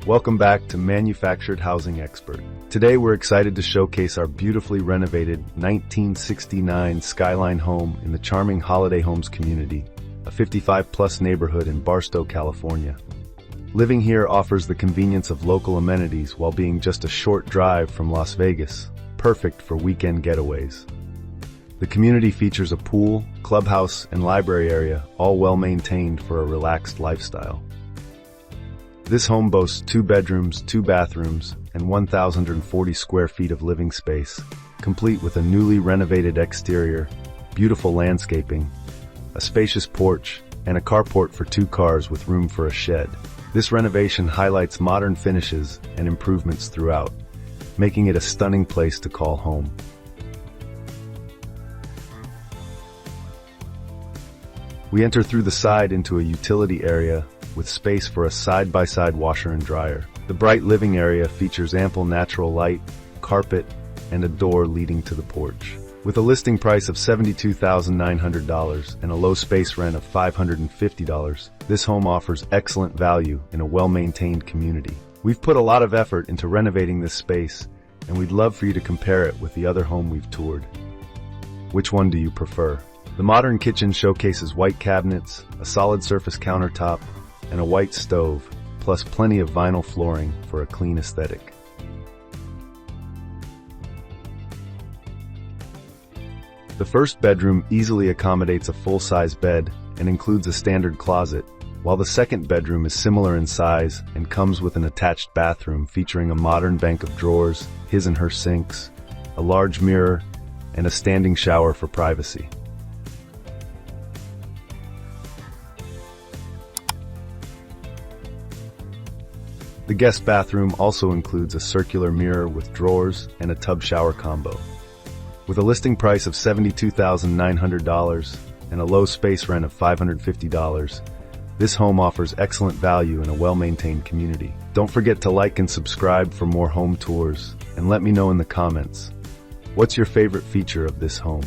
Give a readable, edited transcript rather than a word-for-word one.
Welcome back to Manufactured Housing Expert. Today we're excited to showcase our beautifully renovated 1969 Skyline home in the charming Holiday Homes community, a 55-plus neighborhood in Barstow, California. Living here offers the convenience of local amenities while being just a short drive from Las Vegas, perfect for weekend getaways. The community features a pool, clubhouse, and library area, all well maintained for a relaxed lifestyle. This home boasts 2 bedrooms, 2 bathrooms, and 1,040 square feet of living space, complete with a newly renovated exterior, beautiful landscaping, a spacious porch, and a carport for 2 cars with room for a shed. This renovation highlights modern finishes and improvements throughout, making it a stunning place to call home. We enter through the side into a utility area with space for a side-by-side washer and dryer. The bright living area features ample natural light, carpet, and a door leading to the porch. With a listing price of $72,900 and a low space rent of $550, this home offers excellent value in a well-maintained community. We've put a lot of effort into renovating this space, and we'd love for you to compare it with the other home we've toured. Which one do you prefer? The modern kitchen showcases white cabinets, a solid surface countertop, and a white stove, plus plenty of vinyl flooring for a clean aesthetic. The first bedroom easily accommodates a full-size bed and includes a standard closet, while the second bedroom is similar in size and comes with an attached bathroom featuring a modern bank of drawers, his and her sinks, a large mirror, and a standing shower for privacy. The guest bathroom also includes a circular mirror with drawers and a tub shower combo. With a listing price of $72,900 and a low space rent of $550, this home offers excellent value in a well-maintained community. Don't forget to like and subscribe for more home tours, and let me know in the comments, what's your favorite feature of this home?